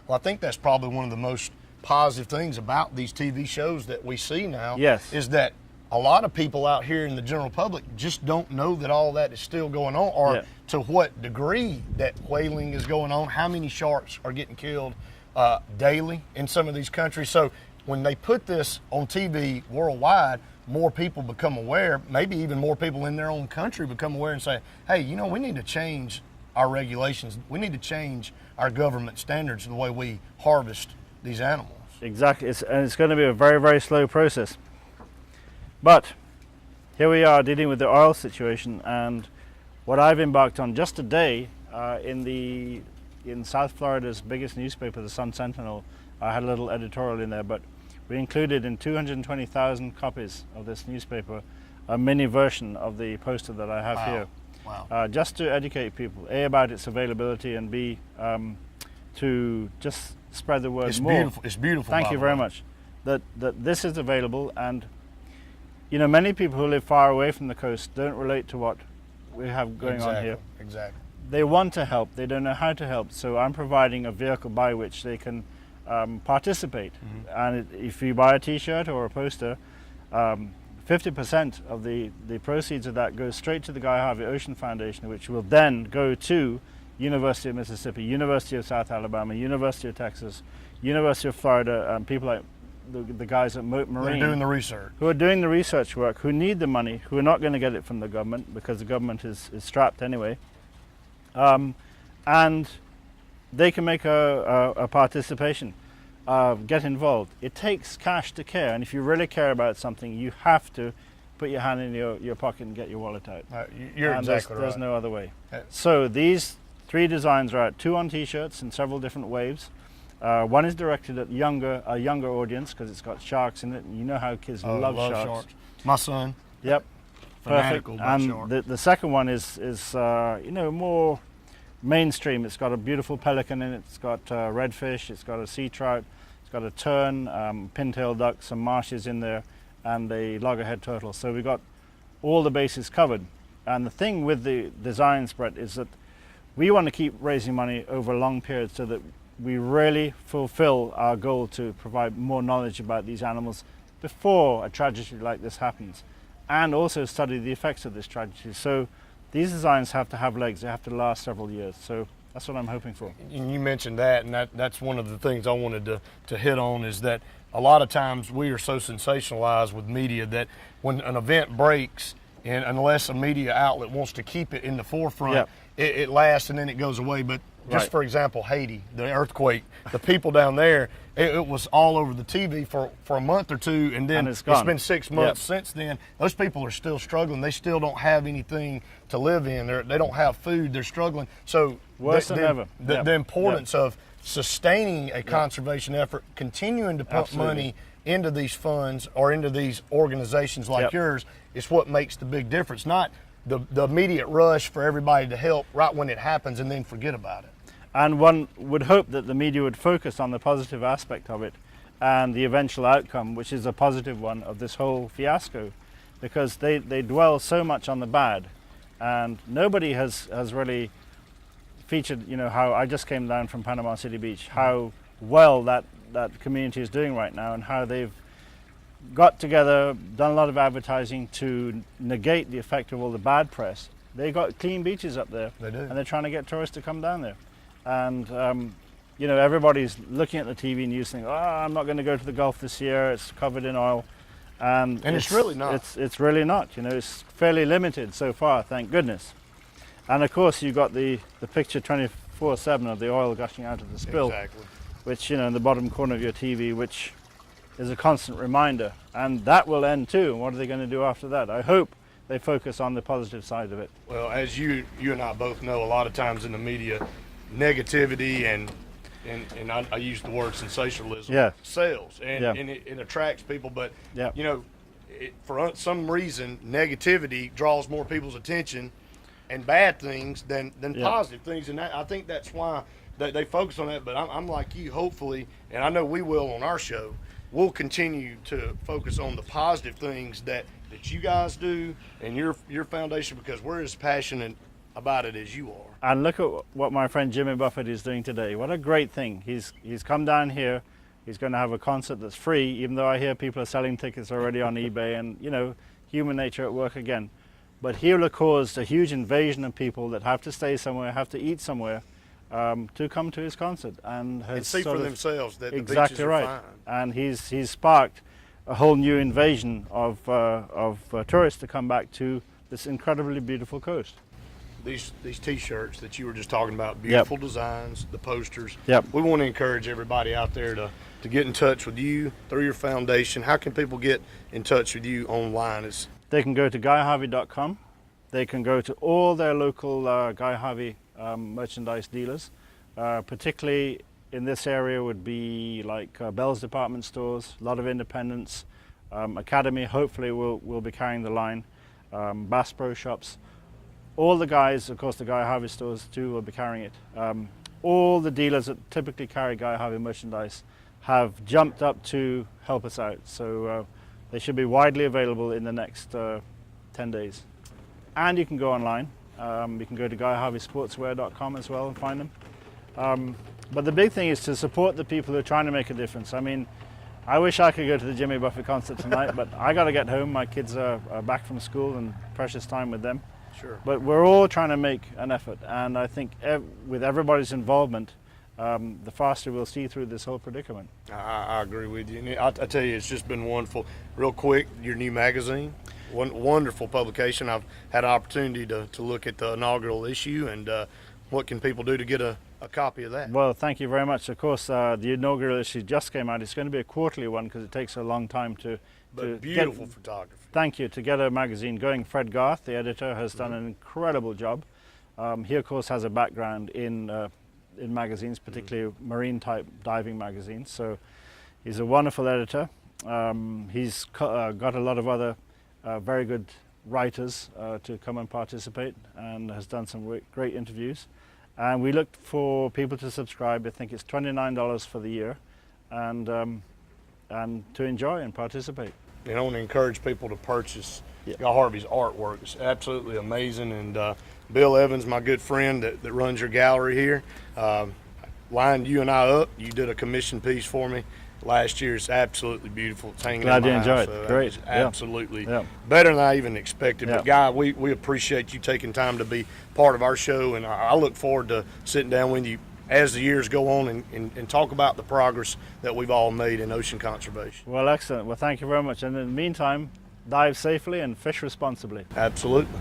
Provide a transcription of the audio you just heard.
Well, I think that's probably one of the most positive things about these TV shows that we see now. Yes. Is that a lot of people out here in the general public just don't know that all that is still going on, or to what degree that whaling is going on, how many sharks are getting killed daily in some of these countries. So when they put this on TV worldwide, more people become aware, maybe even more people in their own country become aware and say, hey, you know, we need to change our regulations. We need to change our government standards in the way we harvest these animals. Exactly, and it's going to be a very, very slow process. But here we are dealing with the oil situation, and what I've embarked on just today in South Florida's biggest newspaper, the Sun Sentinel. I had a little editorial in there, but we included in 220,000 copies of this newspaper a mini version of the poster that I have here. Wow. Just to educate people, A, about its availability, and B, to just spread the word more. Beautiful. It's beautiful. Thank you very much. That this is available, and you know, many people who live far away from the coast don't relate to what we have going on here. Exactly. They want to help, they don't know how to help, so I'm providing a vehicle by which they can participate. And if you buy a t-shirt or a poster, 50% of the proceeds of that goes straight to the Guy Harvey Ocean Foundation, which will then go to University of Mississippi, University of South Alabama, University of Texas, University of Florida, people like the guys at Moat Marine. They're doing the research. Who are doing the research work, who need the money, who are not going to get it from the government because the government is strapped anyway. And they can make a participation, get involved. It takes cash to care, and if you really care about something, you have to put your hand in your pocket and get your wallet out. You're exactly right. There's no other way. So these 3 designs are out, 2 on t-shirts in several different waves. One is directed at a younger audience because it's got sharks in it, and you know how kids love sharks. My son. Yep. Perfect. And the second one is you know, more mainstream. It's got a beautiful pelican in it. It's got redfish. It's got a sea trout. It's got a tern, pintail duck, some marshes in there, and a loggerhead turtle. So we got all the bases covered. And the thing with the designs, Brett, is that we want to keep raising money over a long period so that we really fulfill our goal to provide more knowledge about these animals before a tragedy like this happens, and also study the effects of this tragedy. So these designs have to have legs. They have to last several years. So that's what I'm hoping for. And you mentioned that, and that's one of the things I wanted to hit on, is that a lot of times we are so sensationalized with media that when an event breaks, and unless a media outlet wants to keep it in the forefront, it lasts and then it goes away. But just for example, Haiti, the earthquake, the people down there, it was all over the TV for a month or two, and then it's been 6 months since then. Those people are still struggling. They still don't have anything to live in. They don't have food. They're struggling. So worse than ever. The importance of sustaining a conservation effort, continuing to pump money into these funds or into these organizations like yours, is what makes the big difference. Not the immediate rush for everybody to help right when it happens and then forget about it. And one would hope that the media would focus on the positive aspect of it and the eventual outcome, which is a positive one, of this whole fiasco, because they dwell so much on the bad, and nobody has really featured, you know, how I just came down from Panama City Beach, how well that community is doing right now, and how they've got together, done a lot of advertising to negate the effect of all the bad press. They got clean beaches up there. They do. And they're trying to get tourists to come down there. And you know, everybody's looking at the TV news thinking, I'm not going to go to the Gulf this year, it's covered in oil. And it's really not. It's really not, you know, it's fairly limited so far, thank goodness. And of course you got the picture 24/7 of the oil gushing out of the spill. Exactly. Which, you know, in the bottom corner of your TV, which is a constant reminder. And that will end too. And what are they going to do after that? I hope they focus on the positive side of it. Well, as you and I both know, a lot of times in the media, negativity and I use the word sensationalism sells, and it attracts people. But you know, for some reason, negativity draws more people's attention and bad things than positive things, and I think that's why they focus on that. But I'm like you, hopefully, and I know we will on our show. We'll continue to focus on the positive things that you guys do and your foundation, because we're as passionate about it as you are. And look at what my friend Jimmy Buffett is doing today. What a great thing. He's come down here. He's going to have a concert that's free, even though I hear people are selling tickets already on eBay, and human nature at work again. But he will have caused a huge invasion of people that have to stay somewhere, have to eat somewhere, to come to his concert, and see for themselves that exactly the beaches are right. fine. And he's sparked a whole new invasion of tourists to come back to this incredibly beautiful coast. These T-shirts that you were just talking about, beautiful designs, the posters. We want to encourage everybody out there to get in touch with you through your foundation. How can people get in touch with you online? They can go to guyharvey.com. They can go to all their local Guy Harvey merchandise dealers, particularly in this area would be like Bell's department stores, a lot of independents, Academy hopefully will be carrying the line, Bass Pro shops. All the guys, of course the Guy Harvey stores too, will be carrying it. All the dealers that typically carry Guy Harvey merchandise have jumped up to help us out. So they should be widely available in the next 10 days. And you can go online. You can go to guyharveysportswear.com as well and find them. But the big thing is to support the people who are trying to make a difference. I mean, I wish I could go to the Jimmy Buffett concert tonight, but I got to get home. My kids are back from school and precious time with them. Sure. But we're all trying to make an effort, and I think with everybody's involvement, the faster we'll see through this whole predicament. I agree with you. And I tell you, it's just been wonderful. Real quick, your new magazine, wonderful publication. I've had an opportunity to look at the inaugural issue, and what can people do to get a copy of that? Well, thank you very much. Of course, the inaugural issue just came out. It's going to be a quarterly one because it takes a long time to beautiful photography. Thank you. To get a magazine going, Fred Garth, the editor, has done an incredible job. He, of course, has a background in magazines, particularly marine-type diving magazines. So he's a wonderful editor. He's got a lot of other very good writers to come and participate, and has done some great interviews. And we look for people to subscribe. I think it's $29 for the year, and to enjoy and participate. And I want to encourage people to purchase Guy Harvey's artwork. It's absolutely amazing. And Bill Evans, my good friend that runs your gallery here, lined you and I up. You did a commission piece for me last year. It's absolutely beautiful. It's hanging Glad in you my enjoyed house. it. Great. Absolutely. Better than I even expected. But Guy, we appreciate you taking time to be part of our show, and I look forward to sitting down with you as the years go on and talk about the progress that we've all made in ocean conservation. Well, excellent. Well, thank you very much. And in the meantime, dive safely and fish responsibly. Absolutely.